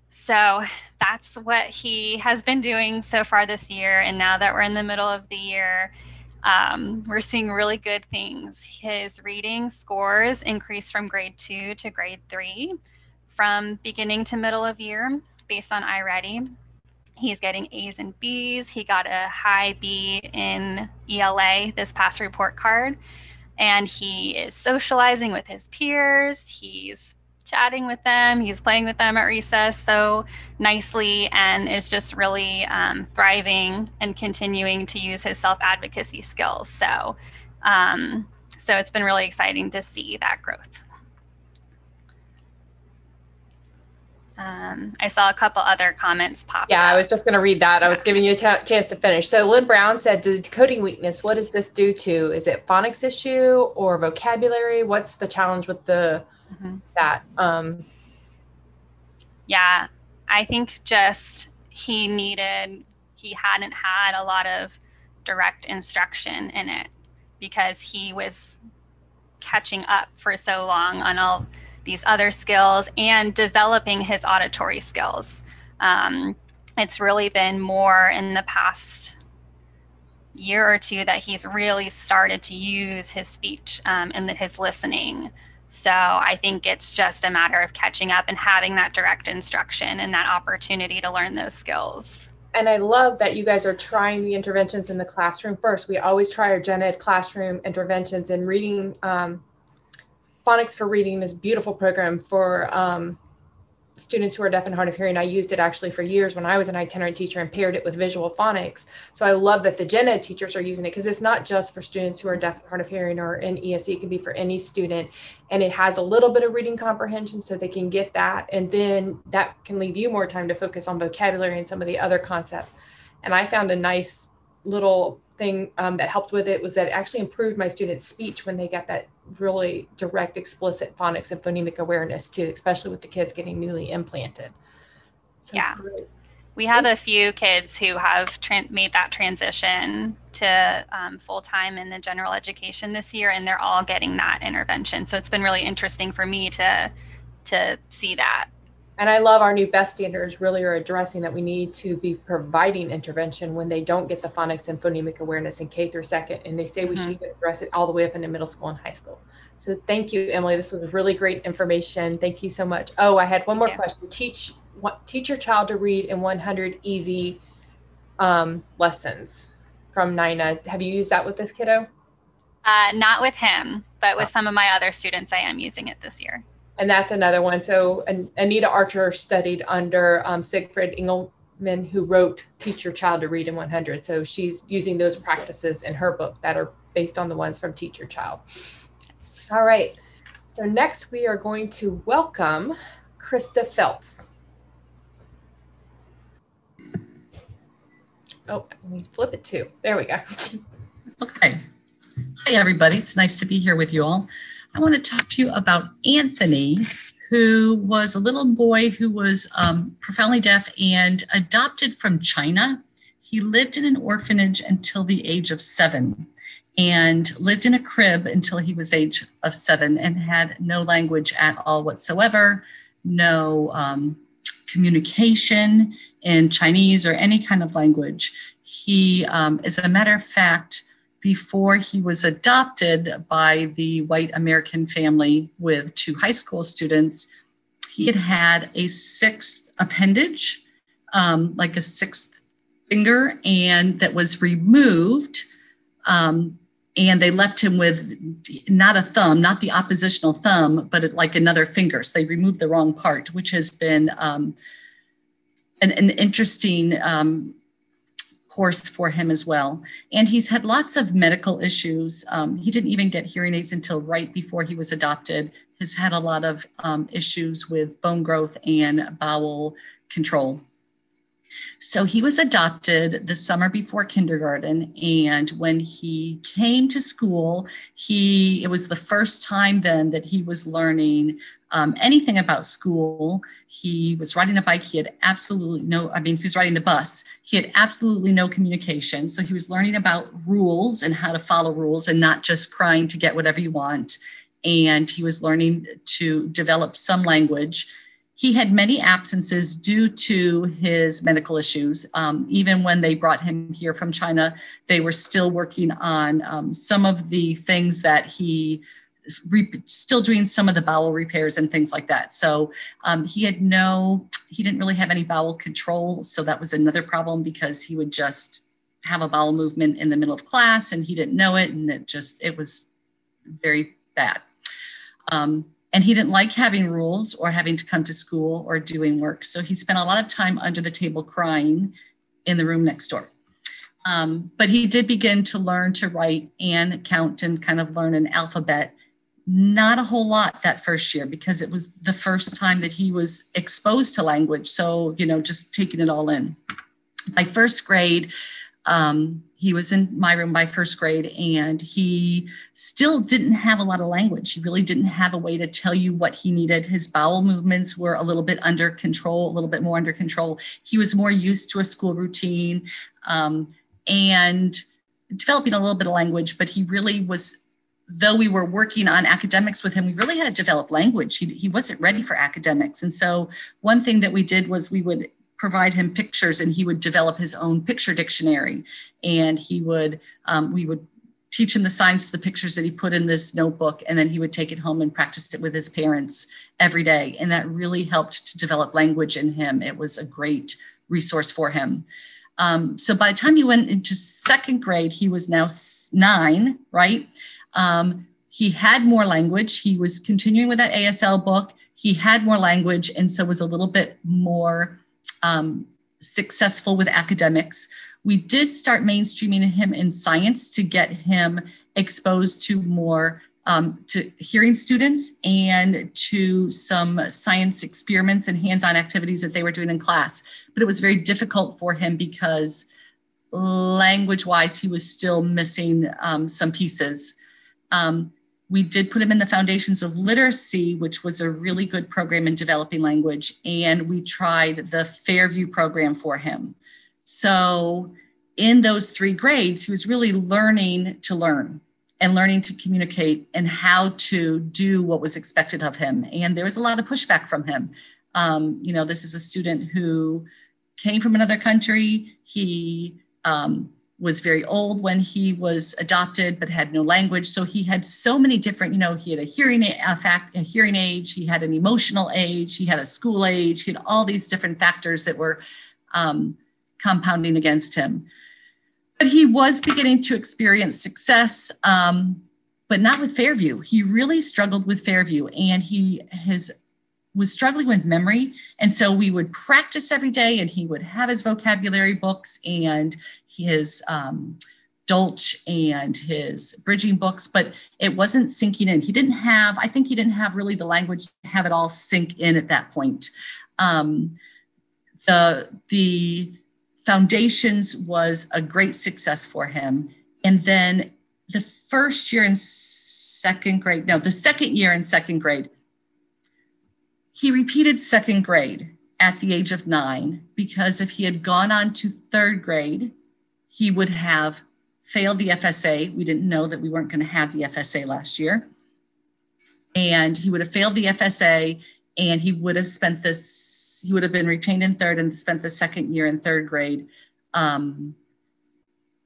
So that's what he has been doing so far this year. And now that we're in the middle of the year, we're seeing really good things. His reading scores increased from grade 2 to grade 3 from beginning to middle of year based on iReady. He's getting A's and B's. He got a high B in ELA this past report card. And he is socializing with his peers. He's chatting with them. He's playing with them at recess so nicely, and is just really thriving and continuing to use his self-advocacy skills. So it's been really exciting to see that growth. I saw a couple other comments pop up. Yeah, I was just going to read that. I was giving you a chance to finish. So Lynn Brown said, decoding weakness, what does this due to? Is it phonics issue or vocabulary? What's the challenge with that? Yeah, I think just he hadn't had a lot of direct instruction in it because he was catching up for so long on all these other skills and developing his auditory skills. It's really been more in the past year or two that he's really started to use his speech and his listening. So I think it's just a matter of catching up and having that direct instruction and that opportunity to learn those skills. And I love that you guys are trying the interventions in the classroom first. We always try our gen ed classroom interventions, and reading, Phonics for Reading is a beautiful program for students who are deaf and hard of hearing. I used it actually for years when I was an itinerant teacher and paired it with visual phonics. So I love that the gen ed teachers are using it because it's not just for students who are deaf and hard of hearing or in ESE. It can be for any student. And it has a little bit of reading comprehension so they can get that. And then that can leave you more time to focus on vocabulary and some of the other concepts. And I found a nice little thing that helped with it was that it actually improved my students' speech when they got that really direct, explicit phonics and phonemic awareness too, especially with the kids getting newly implanted. So yeah, great. We have a few kids who have made that transition to full-time in the general education this year, and they're all getting that intervention. So it's been really interesting for me to see that. And I love our new BEST standards really are addressing that we need to be providing intervention when they don't get the phonics and phonemic awareness in K through second. And they say we should even address it all the way up into middle school and high school. So thank you, Emily. This was really great information. Thank you so much. Oh, I had one more question. Teach your child to read in 100 easy lessons from Nina. Have you used that with this kiddo? Not with him, but with some of my other students, I am using it this year. And that's another one. So Anita Archer studied under Siegfried Engelman, who wrote Teach Your Child to Read in 100. So she's using those practices in her book that are based on the ones from Teach Your Child. All right. So next we are going to welcome Krista Phelps. Oh, let me flip it too. There we go. Okay. Hi, everybody. It's nice to be here with you all. I want to talk to you about Anthony, who was a little boy who was profoundly deaf and adopted from China. He lived in an orphanage until the age of 7 and lived in a crib until he was age of 7 and had no language at all whatsoever, no communication in Chinese or any kind of language. He, as a matter of fact, before he was adopted by the white American family with 2 high school students, he had a 6th appendage, like a 6th finger, and that was removed. And they left him with not a thumb, not the oppositional thumb, but like another finger. So they removed the wrong part, which has been an interesting course for him as well. And he's had lots of medical issues. He didn't even get hearing aids until right before he was adopted. Has had a lot of issues with bone growth and bowel control. So he was adopted the summer before kindergarten. And when he came to school, it was the first time then that he was learning anything about school. He was riding a bike. He had absolutely he was riding the bus. He had absolutely no communication. So he was learning about rules and how to follow rules and not just crying to get whatever you want. And he was learning to develop some language. He had many absences due to his medical issues. Even when they brought him here from China, they were still working on some of the things that still doing some of the bowel repairs and things like that. So he didn't really have any bowel control. So that was another problem, because he would just have a bowel movement in the middle of class and he didn't know it. And it was very bad. And he didn't like having rules or having to come to school or doing work. So he spent a lot of time under the table crying in the room next door. But he did begin to learn to write and count and kind of learn an alphabet. Not a whole lot that first year, because it was the first time that he was exposed to language. So, just taking it all in. By first grade, he was in my room by first grade, and he still didn't have a lot of language. He really didn't have a way to tell you what he needed. His bowel movements were a little bit under control, a little bit more under control. He was more used to a school routine and developing a little bit of language, but he really was, though we were working on academics with him, we really had to develop language. He wasn't ready for academics. And so one thing that we did was we would provide him pictures, and he would develop his own picture dictionary. And we would teach him the signs to the pictures that he put in this notebook, and then he would take it home and practice it with his parents every day. And that really helped to develop language in him. It was a great resource for him. So by the time he went into second grade, he was now 9, right? He had more language. He was continuing with that ASL book. He had more language, and so was a little bit more successful with academics. We did start mainstreaming him in science to get him exposed to more to hearing students and to some science experiments and hands-on activities that they were doing in class. But it was very difficult for him because language-wise, he was still missing some pieces. We did put him in the Foundations of Literacy, which was a really good program in developing language. And we tried the Fairview program for him. So in those 3 grades, he was really learning to learn and learning to communicate and how to do what was expected of him. And there was a lot of pushback from him. This is a student who came from another country. He was very old when he was adopted, but had no language. So he had so many different, he had a hearing age, he had an emotional age, he had a school age, he had all these different factors that were compounding against him. But he was beginning to experience success, but not with Fairview. He really struggled with Fairview, and he was struggling with memory. And so we would practice every day, and he would have his vocabulary books and his Dolch and his bridging books, but it wasn't sinking in. I think he didn't have really the language to have it all sink in at that point. The Foundations was a great success for him. And then the second year in second grade, he repeated second grade at the age of 9, because if he had gone on to third grade, he would have failed the FSA. We didn't know that we weren't going to have the FSA last year. And he would have failed the FSA, and he would have been retained in third and spent the second year in third grade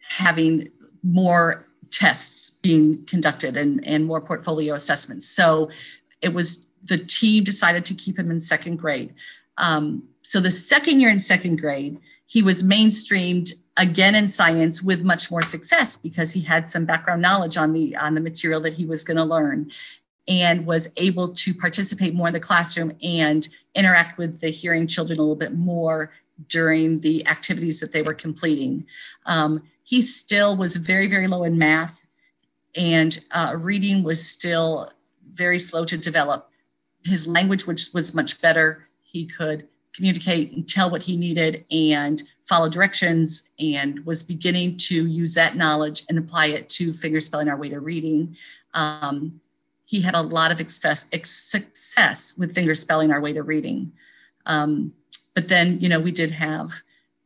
having more tests being conducted and more portfolio assessments. So the team decided to keep him in second grade. So the second year in second grade, he was mainstreamed again in science with much more success, because he had some background knowledge on the material that he was going to learn, and was able to participate more in the classroom and interact with the hearing children a little bit more during the activities that they were completing. He still was very, very low in math, and reading was still very slow to develop. His language, which was much better, he could communicate and tell what he needed and follow directions, and was beginning to use that knowledge and apply it to fingerspelling our way to reading. he had a lot of success with fingerspelling our way to reading. But then, we did have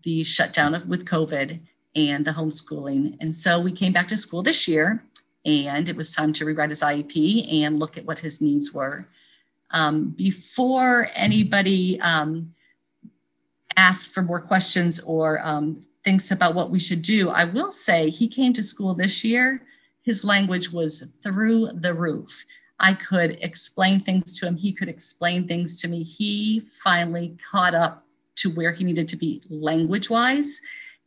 the shutdown with COVID and the homeschooling. And so we came back to school this year, and it was time to rewrite his IEP and look at what his needs were. Before anybody asks for more questions or thinks about what we should do, I will say he came to school this year. His language was through the roof. I could explain things to him. He could explain things to me. He finally caught up to where he needed to be language-wise.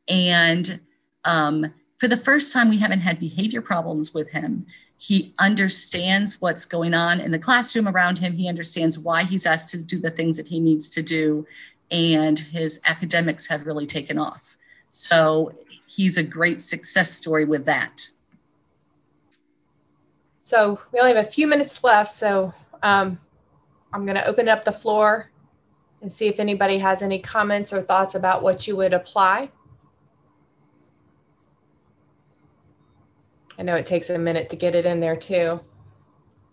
And for the first time, we haven't had behavior problems with him. He understands what's going on in the classroom around him. He understands why he's asked to do the things that he needs to do. And his academics have really taken off. So he's a great success story with that. So we only have a few minutes left. So I'm going to open up the floor and see if anybody has any comments or thoughts about what you would apply. I know it takes a minute to get it in there too.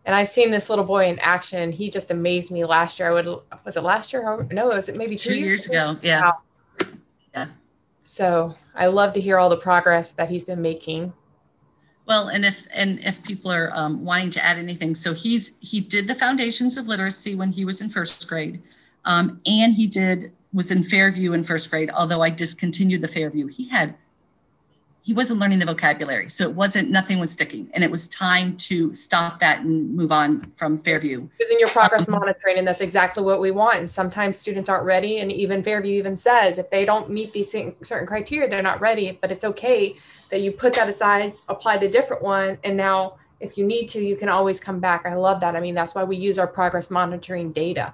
And I've seen this little boy in action. He just amazed me last year. Was it last year? No, was it maybe 2 years ago? Yeah. Wow. Yeah. So I love to hear all the progress that he's been making. Well, and if people are wanting to add anything, so he did the foundations of literacy when he was in first grade, and he was in Fairview in first grade. Although I discontinued the Fairview, he wasn't learning the vocabulary, so nothing was sticking, and it was time to stop that and move on from Fairview. Using your progress monitoring, and that's exactly what we want. And sometimes students aren't ready, and even Fairview even says if they don't meet these certain criteria, they're not ready. But it's okay that you put that aside, apply to a different one, and now if you need to, you can always come back. I love that. I mean, that's why we use our progress monitoring data.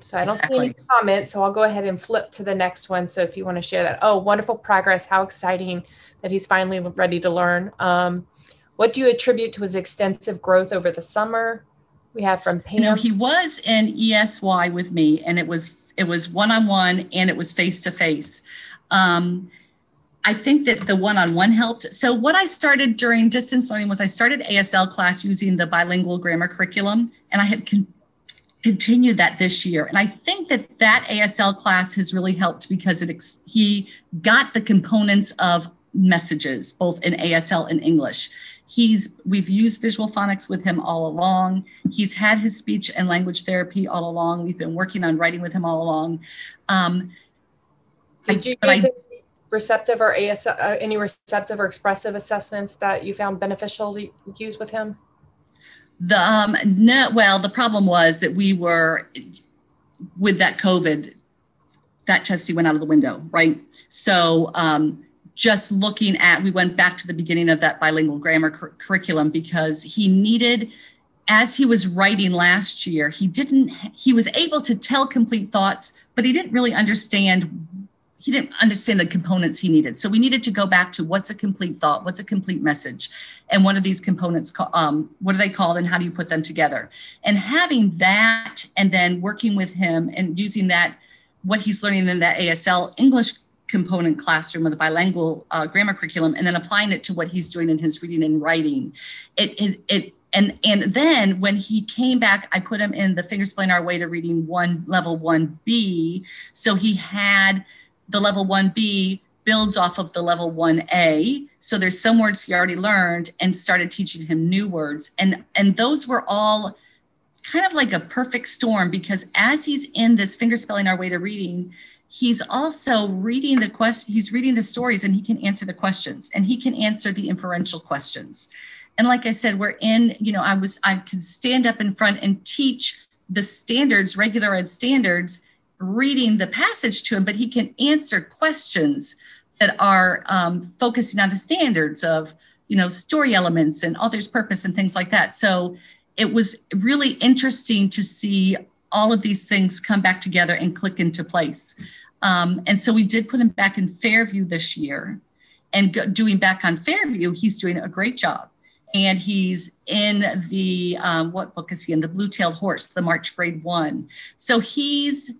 So I don't see any comments, so I'll go ahead and flip to the next one. So if you want to share that. Oh, wonderful progress. How exciting that he's finally ready to learn. What do you attribute to his extensive growth over the summer? We have from Pam. He was in ESY with me, and it was one-on-one and it was face-to-face. I think that the one-on-one helped. So what I started during distance learning was I started ASL class using the bilingual grammar curriculum, and I have continued that this year. And I think that ASL class has really helped because he got the components of messages, both in ASL and English. We've used visual phonics with him all along. He's had his speech and language therapy all along. We've been working on writing with him all along. Did you use receptive or ASL, any receptive or expressive assessments that you found beneficial to use with him? The problem was that we were, with that COVID, that testing went out of the window, right? So just looking at, we went back to the beginning of that bilingual grammar curriculum because he needed, as he was writing last year, he was able to tell complete thoughts, but he didn't understand the components he needed. So we needed to go back to what's a complete thought, what's a complete message, and what are these components, what are they called, and how do you put them together? And having that, and then working with him and using that, what he's learning in that ASL English component classroom of the bilingual grammar curriculum, and then applying it to what he's doing in his reading and writing. And then when he came back, I put him in the Fingerspelling Our Way to Reading level 1B. So he had the level 1B builds off of the level 1A. So there's some words he already learned and started teaching him new words. And those were all kind of like a perfect storm because as he's in this Fingerspelling Our Way to Reading, he's also reading he's reading the stories and he can answer the questions and he can answer the inferential questions. And like I said, I could stand up in front and teach the standards, regular ed standards, reading the passage to him, but he can answer questions that are focusing on the standards of, story elements and author's purpose and things like that. So it was really interesting to see all of these things come back together and click into place. And so we did put him back in Fairview this year, and doing back on Fairview, he's doing a great job. And he's in the, what book is he in? The Blue-Tailed Horse, the March grade 1. So he's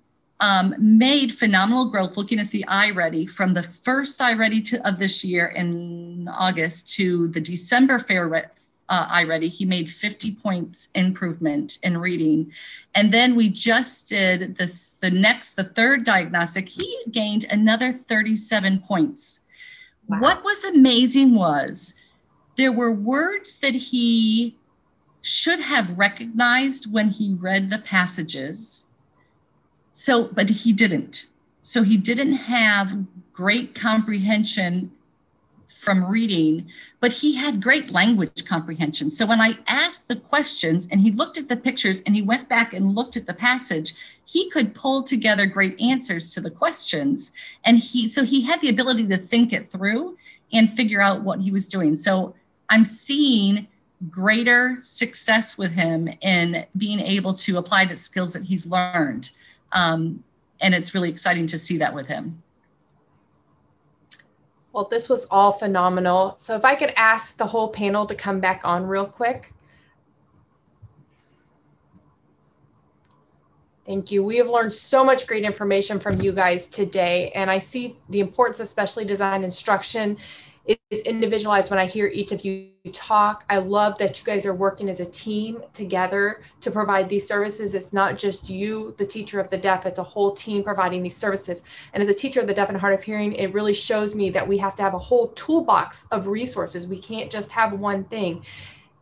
made phenomenal growth looking at the iReady from the first iReady of this year in August to the December iReady. He made 50 points improvement in reading. And then we just did the third diagnostic. He gained another 37 points. Wow. What was amazing was there were words that he should have recognized when he read the passages. But he didn't. So he didn't have great comprehension from reading, but he had great language comprehension. So when I asked the questions and he looked at the pictures and he went back and looked at the passage, he could pull together great answers to the questions. And he had the ability to think it through and figure out what he was doing. So I'm seeing greater success with him in being able to apply the skills that he's learned. And it's really exciting to see that with him. Well, this was all phenomenal. So if I could ask the whole panel to come back on real quick. Thank you. We have learned so much great information from you guys today. And I see the importance of specially designed instruction. It is individualized when I hear each of you talk. I love that you guys are working as a team together to provide these services. It's not just you, the teacher of the deaf, it's a whole team providing these services. And as a teacher of the deaf and hard of hearing, it really shows me that we have to have a whole toolbox of resources. We can't just have one thing.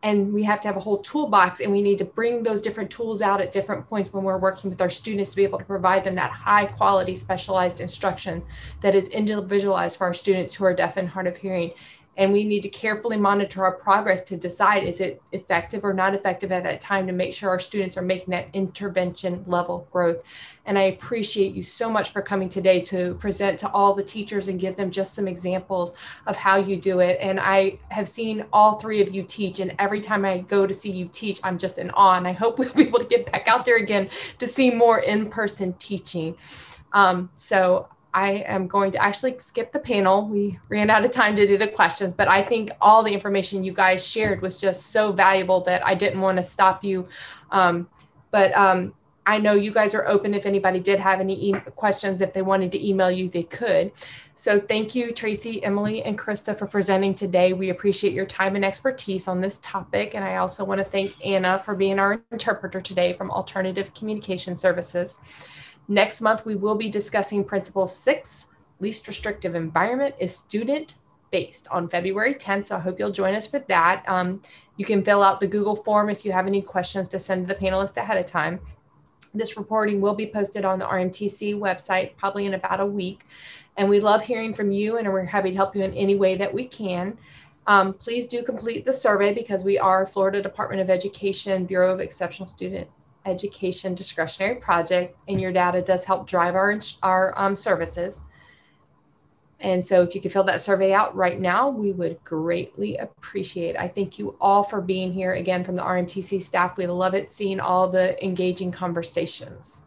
And we have to have a whole toolbox, and we need to bring those different tools out at different points when we're working with our students to be able to provide them that high quality specialized instruction that is individualized for our students who are deaf and hard of hearing. And we need to carefully monitor our progress to decide, is it effective or not effective at that time, to make sure our students are making that intervention level growth. And I appreciate you so much for coming today to present to all the teachers and give them just some examples of how you do it. And I have seen all three of you teach, and every time I go to see you teach, I'm just in awe. And I hope we'll be able to get back out there again to see more in-person teaching. So I am going to actually skip the panel. We ran out of time to do the questions, but I think all the information you guys shared was just so valuable that I didn't want to stop you. I know you guys are open. If anybody did have any questions, if they wanted to email you, they could. So thank you, Tracy, Emily, and Krista for presenting today. We appreciate your time and expertise on this topic. And I also want to thank Anna for being our interpreter today from Alternative Communication Services. Next month, we will be discussing Principle 6, Least Restrictive Environment is Student-Based, on February 10th. So I hope you'll join us for that. You can fill out the Google form if you have any questions to send to the panelists ahead of time. This reporting will be posted on the RMTC website probably in about a week. And we love hearing from you, and we're happy to help you in any way that we can. Please do complete the survey, because we are Florida Department of Education Bureau of Exceptional Student Education discretionary project, and your data does help drive our services. And so if you could fill that survey out right now, we would greatly appreciate it. I thank you all for being here again from the RMTC staff. We love it seeing all the engaging conversations.